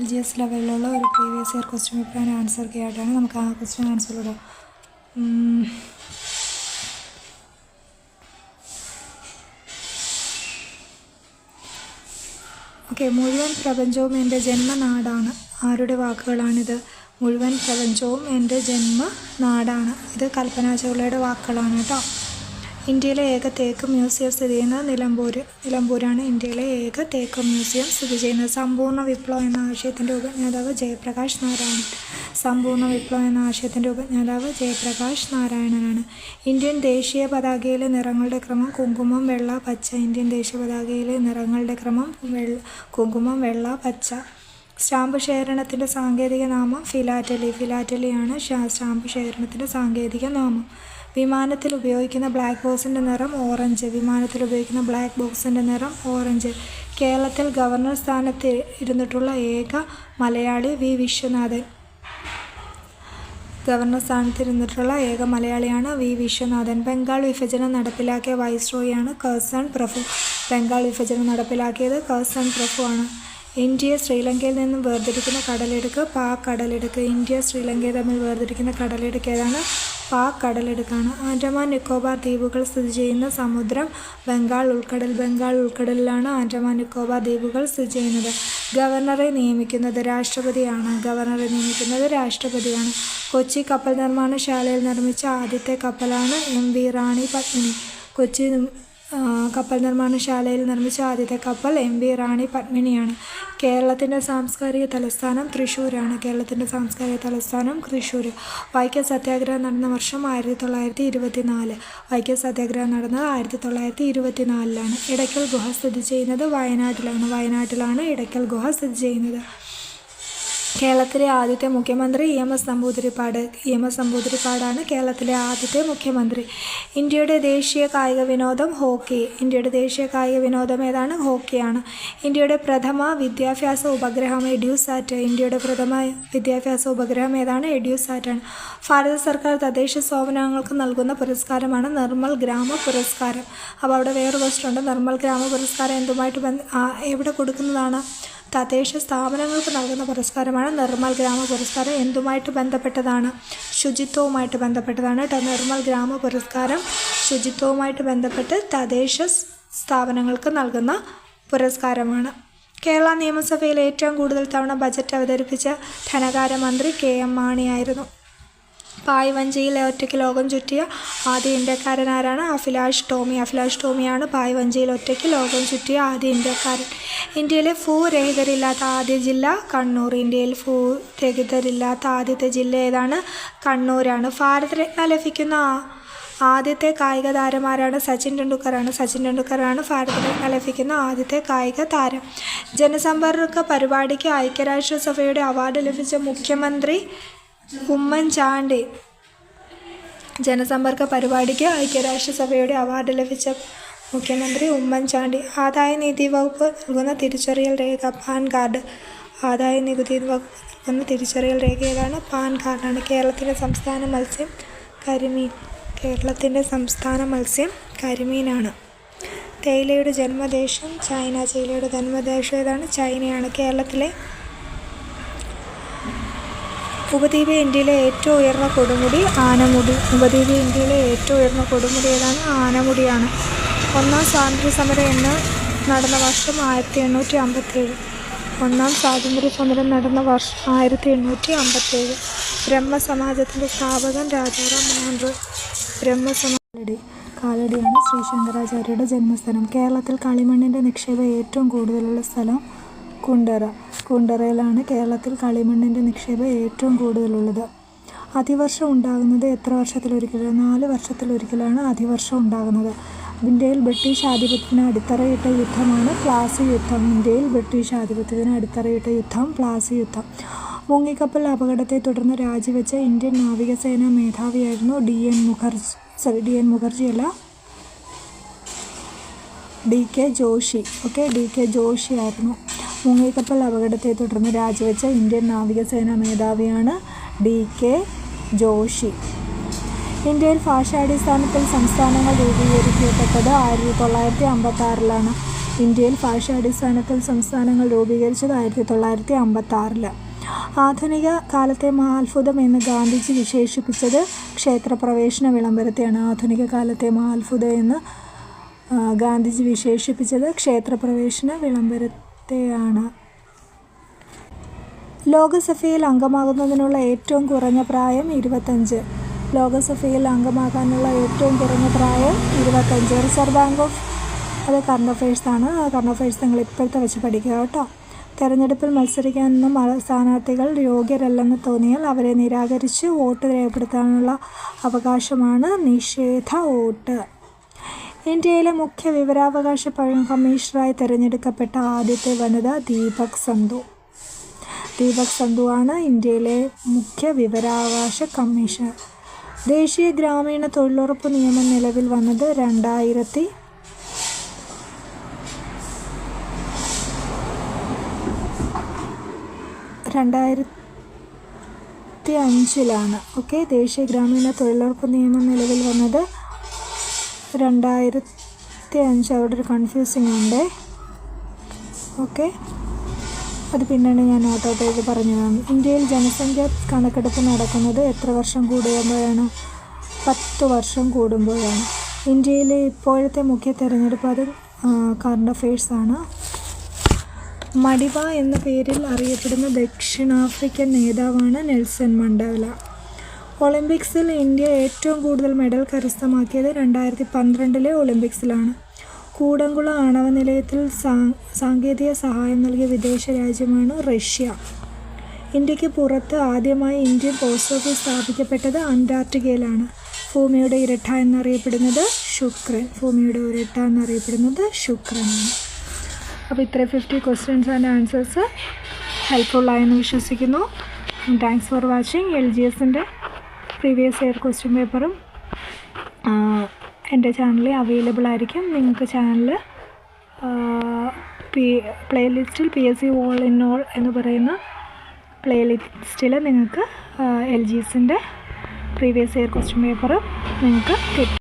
LGS ലെവലിലുള്ള ഒരു previous year question paper answer key ആയിട്ടാണ്. നമുക്ക് ആ ക്വസ്റ്റ്യൻ ആൻസറിലൂടെ ഓക്കെ. മുഴുവൻ പ്രപഞ്ചവും എൻ്റെ ജന്മനാടാണ്. ആരുടെ വാക്കുകളാണിത്? മുഴുവൻ പ്രപഞ്ചവും എൻ്റെ ജന്മനാടാണ്. ഇത് കൽപ്പന ചൗളയുടെ വാക്കുകളാണ് കേട്ടോ. ഇന്ത്യയിലെ ഏക തേക്ക് മ്യൂസിയം സ്ഥിതി ചെയ്യുന്നത് നിലമ്പൂരാണ് ഇന്ത്യയിലെ ഏക തേക്ക് മ്യൂസിയം സ്ഥിതി ചെയ്യുന്നത്. സമ്പൂർണ്ണ വിപ്ലവം എന്ന ആശയത്തിൻ്റെ ഉപജ്ഞാതാവ് ജയപ്രകാശ് നാരായണൻ. സമ്പൂർണ്ണ വിപ്ലവം എന്ന ആശയത്തിൻ്റെ ഉപജ്ഞാതാവ് ജയപ്രകാശ് നാരായണനാണ്. ഇന്ത്യൻ ദേശീയ പതാകയിലെ നിറങ്ങളുടെ ക്രമം കുങ്കുമം, വെള്ള, പച്ച. ഇന്ത്യൻ ദേശീയ പതാകയിലെ നിറങ്ങളുടെ ക്രമം കുങ്കുമം, വെള്ള, പച്ച. സ്റ്റാമ്പ് ശേഖരണത്തിൻ്റെ സാങ്കേതിക നാമം ഫിലാറ്റലി. ഫിലാറ്റലിയാണ് സ്റ്റാമ്പ് ശേഖരണത്തിൻ്റെ സാങ്കേതിക നാമം. വിമാനത്തിൽ ഉപയോഗിക്കുന്ന ബ്ലാക്ക് ബോക്സിൻ്റെ നിറം ഓറഞ്ച്. വിമാനത്തിൽ ഉപയോഗിക്കുന്ന ബ്ലാക്ക് ബോക്സിൻ്റെ നിറം ഓറഞ്ച്. കേരളത്തിൽ ഗവർണർ സ്ഥാനത്ത് ഇരുന്നിട്ടുള്ള ഏക മലയാളി വി. വിശ്വനാഥൻ. ഗവർണർ സ്ഥാനത്തിരുന്നിട്ടുള്ള ഏക മലയാളിയാണ് വി. വിശ്വനാഥൻ. ബംഗാൾ വിഭജനം നടപ്പിലാക്കിയ വൈസ്രോയിയാണ് കഴ്സൺ പ്രഭു. ബംഗാൾ വിഭജനം നടപ്പിലാക്കിയത് കഴ്സൺ പ്രഭു ആണ്. ഇന്ത്യയെ ശ്രീലങ്കയിൽ നിന്നും വേർതിരിക്കുന്ന കടലിടുക്ക് പാക് കടലിടുക്ക്. ഇന്ത്യ ശ്രീലങ്കയെ തമ്മിൽ വേർതിരിക്കുന്ന കടലിടുക്ക് ഏതാണ്? പാക് കടലിടുക്കാണ്. ആൻഡമാൻ നിക്കോബാർ ദ്വീപുകൾ സ്ഥിതി ചെയ്യുന്ന സമുദ്രം ബംഗാൾ ഉൾക്കടൽ. ബംഗാൾ ഉൾക്കടലിലാണ് ആൻഡമാൻ നിക്കോബാർ ദ്വീപുകൾ സ്ഥിതി ചെയ്യുന്നത്. ഗവർണറെ നിയമിക്കുന്നത് രാഷ്ട്രപതിയാണ്. ഗവർണറെ നിയമിക്കുന്നത് രാഷ്ട്രപതിയാണ്. കൊച്ചി കപ്പൽ നിർമ്മാണശാലയിൽ നിർമ്മിച്ച ആദ്യത്തെ കപ്പലാണ് MV റാണി പത്മിനി. കൊച്ചി കപ്പൽ നിർമ്മാണശാലയിൽ നിർമ്മിച്ച ആദ്യത്തെ കപ്പൽ MV റാണി പത്മിനിയാണ്. കേരളത്തിൻ്റെ സാംസ്കാരിക തലസ്ഥാനം തൃശ്ശൂരാണ്. കേരളത്തിൻ്റെ സാംസ്കാരിക തലസ്ഥാനം തൃശ്ശൂർ. വൈക്കം സത്യാഗ്രഹം നടന്ന വർഷം 1924. വൈക്കം സത്യാഗ്രഹം നടന്നത് 1924 ഇടയ്ക്കൽ ഗുഹ സ്ഥിതി ചെയ്യുന്നത് വയനാട്ടിലാണ്. വയനാട്ടിലാണ് ഇടയ്ക്കൽ ഗുഹ സ്ഥിതി ചെയ്യുന്നത്. കേരളത്തിലെ ആദ്യത്തെ മുഖ്യമന്ത്രി EMS നമ്പൂതിരിപ്പാട്. EMS നമ്പൂതിരിപ്പാടാണ് കേരളത്തിലെ ആദ്യത്തെ മുഖ്യമന്ത്രി. ഇന്ത്യയുടെ ദേശീയ കായിക വിനോദം ഹോക്കി. ഇന്ത്യയുടെ ദേശീയ കായിക വിനോദം ഏതാണ്? ഹോക്കിയാണ്. ഇന്ത്യയുടെ പ്രഥമ വിദ്യാഭ്യാസ ഉപഗ്രഹം എഡ്യൂസാറ്റ്. ഇന്ത്യയുടെ പ്രഥമ വിദ്യാഭ്യാസ ഉപഗ്രഹം ഏതാണ്? എഡ്യൂസാറ്റാണ്. ഭാരത സർക്കാർ തദ്ദേശ സ്ഥാപനങ്ങൾക്ക് നൽകുന്ന പുരസ്കാരമാണ് നിർമ്മൽ ഗ്രാമ പുരസ്കാരം. അപ്പോൾ അവിടെ വേറെ ക്വസ്റ്റ്യൻ ഉണ്ട്. നിർമ്മൽ ഗ്രാമ പുരസ്കാരം എന്തുമായിട്ട് എവിടെ കൊടുക്കുന്നതാണ്? തദ്ദേശ സ്ഥാപനങ്ങൾക്ക് നൽകുന്ന പുരസ്കാരമാണ് നിർമ്മൽ ഗ്രാമ പുരസ്കാരം. എന്തുമായിട്ട് ബന്ധപ്പെട്ടതാണ്? ശുചിത്വവുമായിട്ട് ബന്ധപ്പെട്ടതാണ് കേട്ടോ. നിർമ്മൽ ഗ്രാമ പുരസ്കാരം ശുചിത്വവുമായിട്ട് ബന്ധപ്പെട്ട് തദ്ദേശ സ്ഥാപനങ്ങൾക്ക് നൽകുന്ന പുരസ്കാരമാണ്. കേരള നിയമസഭയിൽ ഏറ്റവും കൂടുതൽ തവണ ബജറ്റ് അവതരിപ്പിച്ച ധനകാര്യമന്ത്രി KM മാണിയായിരുന്നു. പായ് വഞ്ചിയിൽ ഒറ്റയ്ക്ക് ലോകം ചുറ്റിയ ആദ്യ ഇന്ത്യക്കാരനാരാണ്? അഭിലാഷ് ടോമി. അഭിലാഷ് ടോമിയാണ് പായ് വഞ്ചിയിൽ ഒറ്റയ്ക്ക് ലോകം ചുറ്റിയ ആദ്യ ഇന്ത്യക്കാരൻ. ഇന്ത്യയിലെ ഭൂരഹിതരില്ലാത്ത ആദ്യ ജില്ല കണ്ണൂർ. ഇന്ത്യയിൽ ഭൂരഹിതരില്ലാത്ത ആദ്യത്തെ ജില്ല ഏതാണ്? കണ്ണൂരാണ്. ഭാരതരത്ന ലഭിക്കുന്ന ആദ്യത്തെ കായിക താരമാരാണ്? സച്ചിൻ ടെണ്ടുൽക്കറാണ്. സച്ചിൻ ടെണ്ടുൽക്കറാണ് ഭാരതരത്ന ലഭിക്കുന്ന ആദ്യത്തെ കായിക താരം. ജനസമ്പർക്ക പരിപാടിക്ക് ഐക്യരാഷ്ട്രസഭയുടെ അവാർഡ് ലഭിച്ച മുഖ്യമന്ത്രി ഉമ്മൻചാണ്ടി. ജനസമ്പർക്ക പരിപാടിക്ക് ഐക്യരാഷ്ട്രസഭയുടെ അവാർഡ് ലഭിച്ച മുഖ്യമന്ത്രി ഉമ്മൻചാണ്ടി. ആദായ നികുതി വകുപ്പ് നൽകുന്ന തിരിച്ചറിയൽ രേഖ പാൻ കാർഡ്. ആദായ നികുതി വകുപ്പ് നൽകുന്ന തിരിച്ചറിയൽ രേഖ ഏതാണ്? പാൻ കാർഡാണ്. കേരളത്തിൻ്റെ സംസ്ഥാന മത്സ്യം കരിമീൻ. കേരളത്തിൻ്റെ സംസ്ഥാന മത്സ്യം കരിമീനാണ്. തേയിലയുടെ ജന്മദേശം ചൈന. തേയിലയുടെ ജന്മദേശം ഏതാണ്? ചൈനയാണ്. കേരളത്തിലെ ഉപദ്വീപ് ഇന്ത്യയിലെ ഏറ്റവും ഉയർന്ന കൊടുമുടി ആനമുടി. ഉപദ്വീപ് ഇന്ത്യയിലെ ഏറ്റവും ഉയർന്ന കൊടുമുടി ഏതാണ്? ആനമുടിയാണ്. ഒന്നാം സ്വാതന്ത്ര്യ സമരം നടന്ന വർഷം 1857. ഒന്നാം സ്വാതന്ത്ര്യ സമരം നടന്ന വർഷം 1857. ബ്രഹ്മസമാജത്തിൻ്റെ സ്ഥാപകൻ രാജാറാം മോഹൻ റോയ്. കാലടിയാണ് ശ്രീ ശങ്കരാചാര്യയുടെ ജന്മസ്ഥലം. കേരളത്തിൽ കളിമണ്ണിൻ്റെ നിക്ഷേപം ഏറ്റവും കൂടുതലുള്ള സ്ഥലം കുണ്ടറ. കുണ്ടറയിലാണ് കേരളത്തിൽ കളിമണ്ണിൻ്റെ നിക്ഷേപം ഏറ്റവും കൂടുതലുള്ളത്. അതിവർഷം ഉണ്ടാകുന്നത് എത്ര വർഷത്തിലൊരിക്കൽ? 4 വർഷത്തിലൊരിക്കലാണ് അതിവർഷം ഉണ്ടാകുന്നത്. ഇന്ത്യയിൽ ബ്രിട്ടീഷ് ആധിപത്യത്തിന് അടിത്തറയിട്ട യുദ്ധമാണ് പ്ലാസി യുദ്ധം. ഇന്ത്യയിൽ ബ്രിട്ടീഷ് ആധിപത്യത്തിന് അടിത്തറയിട്ട യുദ്ധം പ്ലാസി യുദ്ധം. മുങ്ങിക്കപ്പൽ അപകടത്തെ തുടർന്ന് രാജിവെച്ച ഇന്ത്യൻ നാവികസേനാ മേധാവിയായിരുന്നു DK ജോഷി. DK ജോഷി ആയിരുന്നു. മുങ്ങിക്കപ്പൽ അപകടത്തെ തുടർന്ന് രാജിവെച്ച ഇന്ത്യൻ നാവികസേനാ മേധാവിയാണ് DK ജോഷി. ഇന്ത്യയിൽ ഭാഷാടിസ്ഥാനത്തിൽ സംസ്ഥാനങ്ങൾ രൂപീകരിക്കപ്പെട്ടത് 1956. ഇന്ത്യയിൽ ഭാഷാടിസ്ഥാനത്തിൽ സംസ്ഥാനങ്ങൾ രൂപീകരിച്ചത് 1956. ആധുനിക കാലത്തെ മഹാത്ഭുതം എന്ന് ഗാന്ധിജി വിശേഷിപ്പിച്ചത് ക്ഷേത്രപ്രവേശന വിളംബരത്തെയാണ്. ആധുനിക കാലത്തെ മഹാത്ഭുതം എന്ന് ഗാന്ധിജി വിശേഷിപ്പിച്ചത് ക്ഷേത്രപ്രവേശന വിളംബരത്തെയാണ്. ലോകസഭയിൽ അംഗമാകുന്നതിനുള്ള ഏറ്റവും കുറഞ്ഞ പ്രായം 25. ലോകസഭയിൽ അംഗമാകാനുള്ള ഏറ്റവും കുറഞ്ഞ പ്രായം 25. റിസർവ് ബാങ്ക് ഓഫ് അത് കറണ്ട് അഫയേഴ്സാണ്. കറണ്ട് അഫയേഴ്സ് നിങ്ങൾ ഇപ്പോഴത്തെ വെച്ച് പഠിക്കുക കേട്ടോ. തെരഞ്ഞെടുപ്പിൽ മത്സരിക്കാനൊന്നും സ്ഥാനാർത്ഥികൾ യോഗ്യരല്ലെന്ന് തോന്നിയാൽ അവരെ നിരാകരിച്ച് വോട്ട് രേഖപ്പെടുത്താനുള്ള അവകാശമാണ് നിഷേധ വോട്ട്. ഇന്ത്യയിലെ മുഖ്യ വിവരാവകാശ കമ്മീഷണറായി തിരഞ്ഞെടുക്കപ്പെട്ട ആദ്യത്തെ വനിത ദീപക് സന്ധുവാണ് ഇന്ത്യയിലെ മുഖ്യ വിവരാവകാശ കമ്മീഷണർ. ദേശീയ ഗ്രാമീണ തൊഴിലുറപ്പ് നിയമം നിലവിൽ വന്നത് 2005 ഓക്കെ. ദേശീയ ഗ്രാമീണ തൊഴിലുറപ്പ് നിയമം നിലവിൽ വന്നത് 2005. അവിടെ ഒരു കൺഫ്യൂസിങ് ഉണ്ട്. ഓക്കെ, അത് പിന്നീട് ഞാൻ നോട്ട് ഔട്ട് ചെയ്ത് പറഞ്ഞതാണ്. ഇന്ത്യയിൽ ജനസംഖ്യ കണക്കെടുപ്പ് നടക്കുന്നത് എത്ര വർഷം കൂടുമ്പോഴാണ്? 10 വർഷം കൂടുമ്പോഴാണ്. ഇന്ത്യയിലെ ഇപ്പോഴത്തെ മുഖ്യ തെരഞ്ഞെടുപ്പ് അത് കറണ്ട് അഫയേഴ്സാണ്. മഡിവ എന്ന പേരിൽ അറിയപ്പെടുന്ന ദക്ഷിണാഫ്രിക്കൻ നേതാവാണ് നെൽസൺ മണ്ടേല. ഒളിമ്പിക്സിൽ ഇന്ത്യ ഏറ്റവും കൂടുതൽ മെഡൽ കരസ്ഥമാക്കിയത് 2012 ഒളിമ്പിക്സിലാണ്. കൂടംകുളം ആണവ നിലയത്തിൽ സാങ്കേതിക സഹായം നൽകിയ വിദേശ രാജ്യമാണ് റഷ്യ. ഇന്ത്യക്ക് പുറത്ത് ആദ്യമായി ഇന്ത്യൻ പോസ്റ്റ് ഓഫീസ് സ്ഥാപിക്കപ്പെട്ടത് അന്റാർട്ടിക്കയിലാണ്. ഭൂമിയുടെ ഇരട്ട എന്നറിയപ്പെടുന്നത് ശുക്രനാണ്. അപ്പോൾ ഇത്രയും 50 ക്വസ്റ്റ്യൻസ് ആൻഡ് ആൻസേഴ്സ് ഹെൽപ്ഫുള്ളായെന്ന് വിശ്വസിക്കുന്നു. Thanks for watching. LGSൻ്റെ പ്രീവിയസ് ഇയർ ക്വസ്റ്റ്യൻ പേപ്പറും എൻ്റെ ചാനലിൽ അവൈലബിൾ ആയിരിക്കും. നിങ്ങൾക്ക് ചാനൽ പ്ലേലിസ്റ്റിൽ PSC ഓൾ ഇൻ ഓൾ എന്ന് പറയുന്ന പ്ലേലിസ്റ്റിൽ നിങ്ങൾക്ക് LGSൻ്റെ പ്രീവിയസ് ഇയർ ക്വസ്റ്റ്യൻ പേപ്പർ നിങ്ങൾക്ക് കിട്ടും.